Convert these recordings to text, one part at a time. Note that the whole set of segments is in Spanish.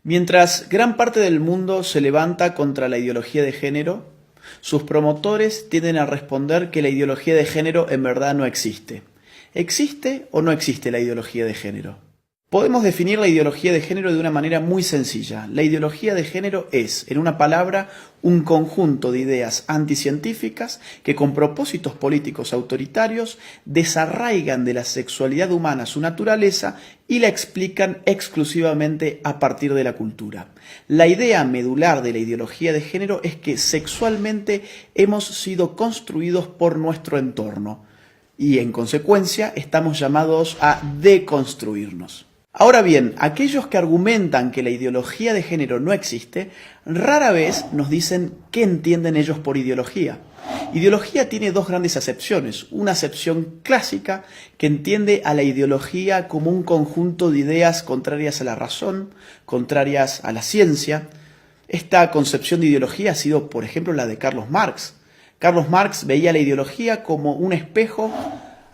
Mientras gran parte del mundo se levanta contra la ideología de género, sus promotores tienden a responder que la ideología de género en verdad no existe. ¿Existe o no existe la ideología de género? Podemos definir la ideología de género de una manera muy sencilla. La ideología de género es, en una palabra, un conjunto de ideas anticientíficas que con propósitos políticos autoritarios desarraigan de la sexualidad humana su naturaleza y la explican exclusivamente a partir de la cultura. La idea medular de la ideología de género es que sexualmente hemos sido construidos por nuestro entorno y en consecuencia estamos llamados a deconstruirnos. Ahora bien, aquellos que argumentan que la ideología de género no existe, rara vez nos dicen qué entienden ellos por ideología. Ideología tiene dos grandes acepciones. Una acepción clásica que entiende a la ideología como un conjunto de ideas contrarias a la razón, contrarias a la ciencia. Esta concepción de ideología ha sido, por ejemplo, la de Carlos Marx. Carlos Marx veía la ideología como un espejo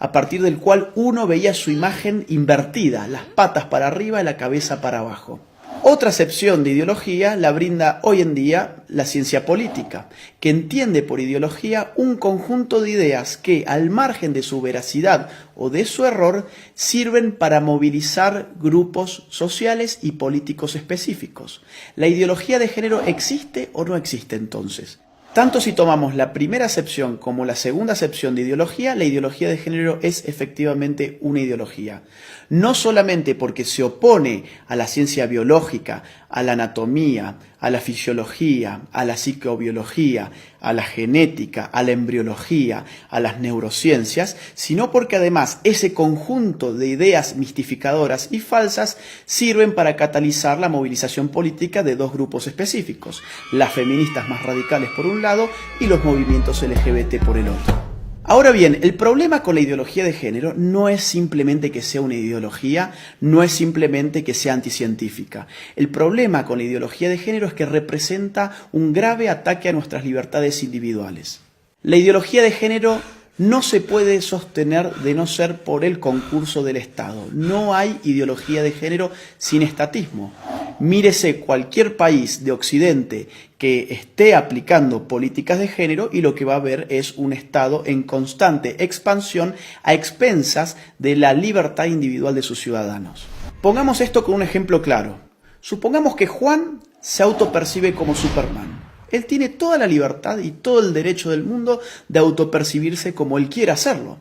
a partir del cual uno veía su imagen invertida, las patas para arriba y la cabeza para abajo. Otra acepción de ideología la brinda hoy en día la ciencia política, que entiende por ideología un conjunto de ideas que, al margen de su veracidad o de su error, sirven para movilizar grupos sociales y políticos específicos. ¿La ideología de género existe o no existe entonces? Tanto si tomamos la primera acepción como la segunda acepción de ideología, la ideología de género es efectivamente una ideología. No solamente porque se opone a la ciencia biológica, a la anatomía, a la fisiología, a la psicobiología, a la genética, a la embriología, a las neurociencias, sino porque además ese conjunto de ideas mistificadoras y falsas sirven para catalizar la movilización política de dos grupos específicos, las feministas más radicales por un lado y los movimientos LGBT por el otro. Ahora bien, el problema con la ideología de género no es simplemente que sea una ideología, no es simplemente que sea anticientífica. El problema con la ideología de género es que representa un grave ataque a nuestras libertades individuales. La ideología de género no se puede sostener de no ser por el concurso del Estado. No hay ideología de género sin estatismo. Mírese cualquier país de Occidente que esté aplicando políticas de género y lo que va a ver es un Estado en constante expansión a expensas de la libertad individual de sus ciudadanos. Pongamos esto con un ejemplo claro. Supongamos que Juan se autopercibe como Superman. Él tiene toda la libertad y todo el derecho del mundo de autopercibirse como él quiera hacerlo.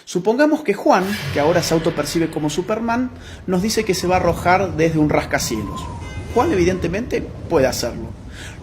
Supongamos que Juan, que ahora se autopercibe como Superman, nos dice que se va a arrojar desde un rascacielos. Juan evidentemente puede hacerlo.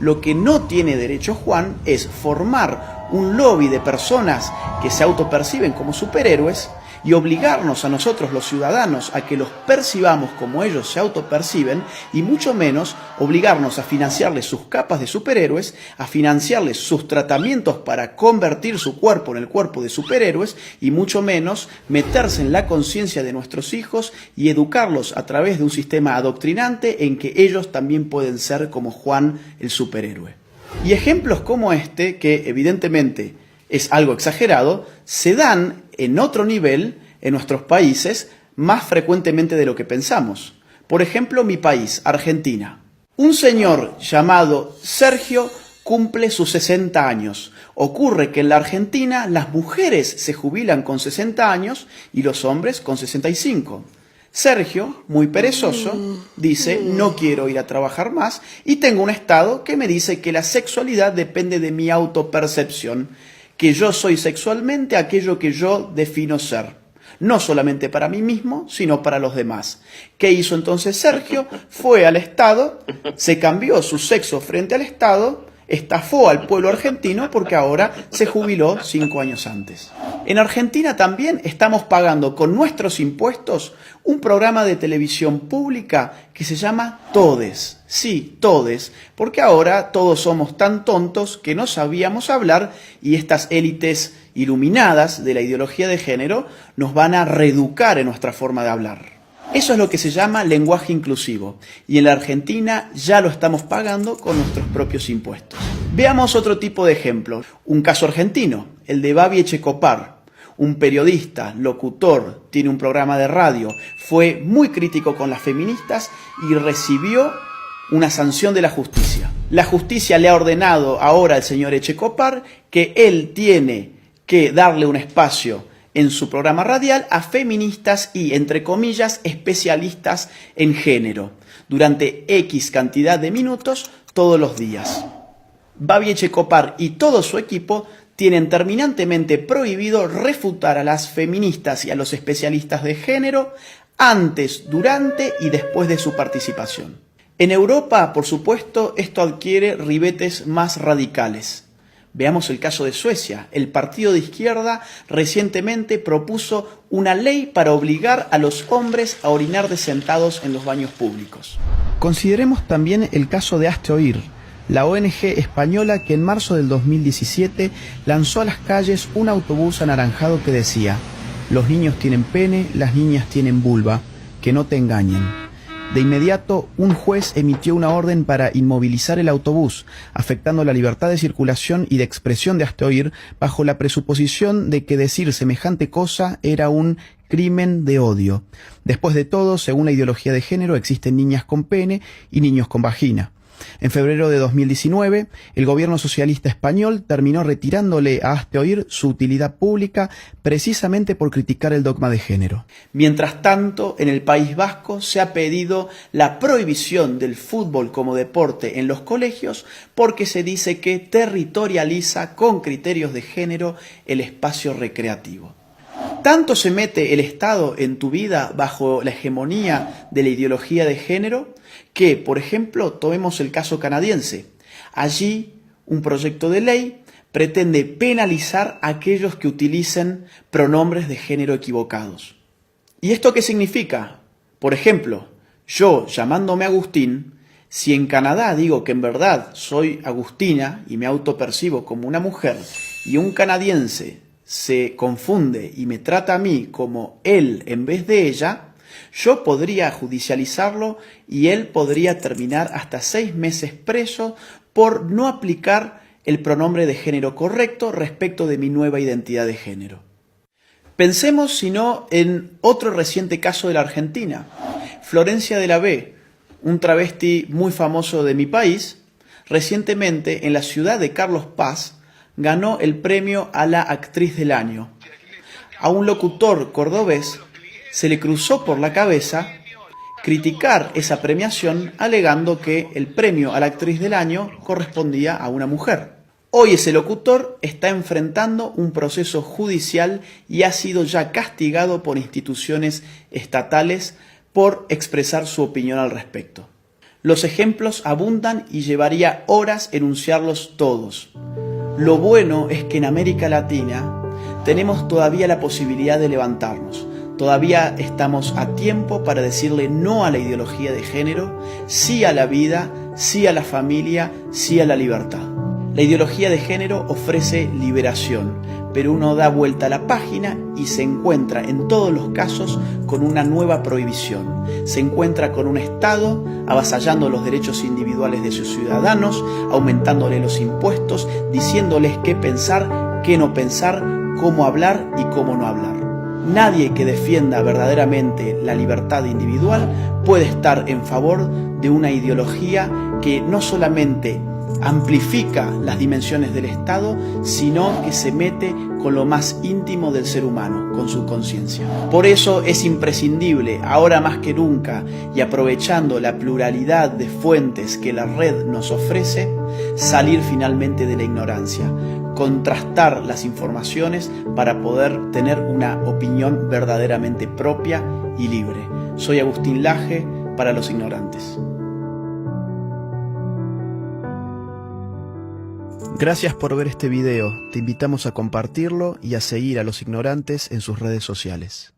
Lo que no tiene derecho Juan es formar un lobby de personas que se autoperciben como superhéroes y obligarnos a nosotros los ciudadanos a que los percibamos como ellos se autoperciben y mucho menos obligarnos a financiarles sus capas de superhéroes, a financiarles sus tratamientos para convertir su cuerpo en el cuerpo de superhéroes y mucho menos meterse en la conciencia de nuestros hijos y educarlos a través de un sistema adoctrinante en que ellos también pueden ser como Juan el superhéroe. Y ejemplos como este, que evidentemente es algo exagerado, se dan en otro nivel en nuestros países más frecuentemente de lo que pensamos. Por ejemplo, mi país, Argentina. Un señor llamado Sergio cumple sus 60 años. Ocurre que en la Argentina las mujeres se jubilan con 60 años y los hombres con 65. Sergio, muy perezoso, dice: no quiero ir a trabajar más y tengo un estado que me dice que la sexualidad depende de mi autopercepción, que yo soy sexualmente aquello que yo defino ser, no solamente para mí mismo, sino para los demás. ¿Qué hizo entonces Sergio? Fue al Estado, se cambió su sexo frente al Estado, estafó al pueblo argentino porque ahora se jubiló 5 años antes. En Argentina también estamos pagando con nuestros impuestos un programa de televisión pública que se llama Todes. Sí, Todes, porque ahora todos somos tan tontos que no sabíamos hablar y estas élites iluminadas de la ideología de género nos van a reeducar en nuestra forma de hablar. Eso es lo que se llama lenguaje inclusivo y en la Argentina ya lo estamos pagando con nuestros propios impuestos. Veamos otro tipo de ejemplo, un caso argentino, el de Babi Echecopar. Un periodista, locutor, tiene un programa de radio, fue muy crítico con las feministas y recibió una sanción de la justicia. La justicia le ha ordenado ahora al señor Echecopar que él tiene que darle un espacio en su programa radial a feministas y, entre comillas, especialistas en género, durante X cantidad de minutos todos los días. Babi Echecopar y todo su equipo tienen terminantemente prohibido refutar a las feministas y a los especialistas de género antes, durante y después de su participación. En Europa, por supuesto, esto adquiere ribetes más radicales. Veamos el caso de Suecia. El partido de izquierda recientemente propuso una ley para obligar a los hombres a orinar sentados en los baños públicos. Consideremos también el caso de Hazte Oír, la ONG española que en marzo del 2017 lanzó a las calles un autobús anaranjado que decía: los niños tienen pene, las niñas tienen vulva, que no te engañen. De inmediato, un juez emitió una orden para inmovilizar el autobús, afectando la libertad de circulación y de expresión de Hazte Oír, bajo la presuposición de que decir semejante cosa era un crimen de odio. Después de todo, según la ideología de género, existen niñas con pene y niños con vagina. En febrero de 2019, el gobierno socialista español terminó retirándole a Hazte Oír su utilidad pública precisamente por criticar el dogma de género. Mientras tanto, en el País Vasco se ha pedido la prohibición del fútbol como deporte en los colegios porque se dice que territorializa con criterios de género el espacio recreativo. ¿Tanto se mete el Estado en tu vida bajo la hegemonía de la ideología de género que, por ejemplo, tomemos el caso canadiense? Allí, un proyecto de ley pretende penalizar a aquellos que utilicen pronombres de género equivocados. ¿Y esto qué significa? Por ejemplo, yo, llamándome Agustín, si en Canadá digo que en verdad soy Agustina y me autopercibo como una mujer, y un canadiense se confunde y me trata a mí como él en vez de ella, yo podría judicializarlo y él podría terminar hasta 6 meses preso por no aplicar el pronombre de género correcto respecto de mi nueva identidad de género. Pensemos, si no, en otro reciente caso de la Argentina. Florencia de la B, un travesti muy famoso de mi país, recientemente en la ciudad de Carlos Paz, ganó el premio a la actriz del año. A un locutor cordobés se le cruzó por la cabeza criticar esa premiación alegando que el premio a la actriz del año correspondía a una mujer. Hoy ese locutor está enfrentando un proceso judicial y ha sido ya castigado por instituciones estatales por expresar su opinión al respecto. Los ejemplos abundan y llevaría horas enunciarlos todos. Lo bueno es que en América Latina tenemos todavía la posibilidad de levantarnos. Todavía estamos a tiempo para decirle no a la ideología de género, sí a la vida, sí a la familia, sí a la libertad. La ideología de género ofrece liberación, pero uno da vuelta a la página y se encuentra en todos los casos con una nueva prohibición. Se encuentra con un Estado avasallando los derechos individuales de sus ciudadanos, aumentándole los impuestos, diciéndoles qué pensar, qué no pensar, cómo hablar y cómo no hablar. Nadie que defienda verdaderamente la libertad individual puede estar en favor de una ideología que no solamente amplifica las dimensiones del Estado, sino que se mete con lo más íntimo del ser humano, con su conciencia. Por eso es imprescindible, ahora más que nunca, y aprovechando la pluralidad de fuentes que la red nos ofrece, salir finalmente de la ignorancia, contrastar las informaciones para poder tener una opinión verdaderamente propia y libre. Soy Agustín Laje para los ignorantes. Gracias por ver este video, te invitamos a compartirlo y a seguir a los ignorantes en sus redes sociales.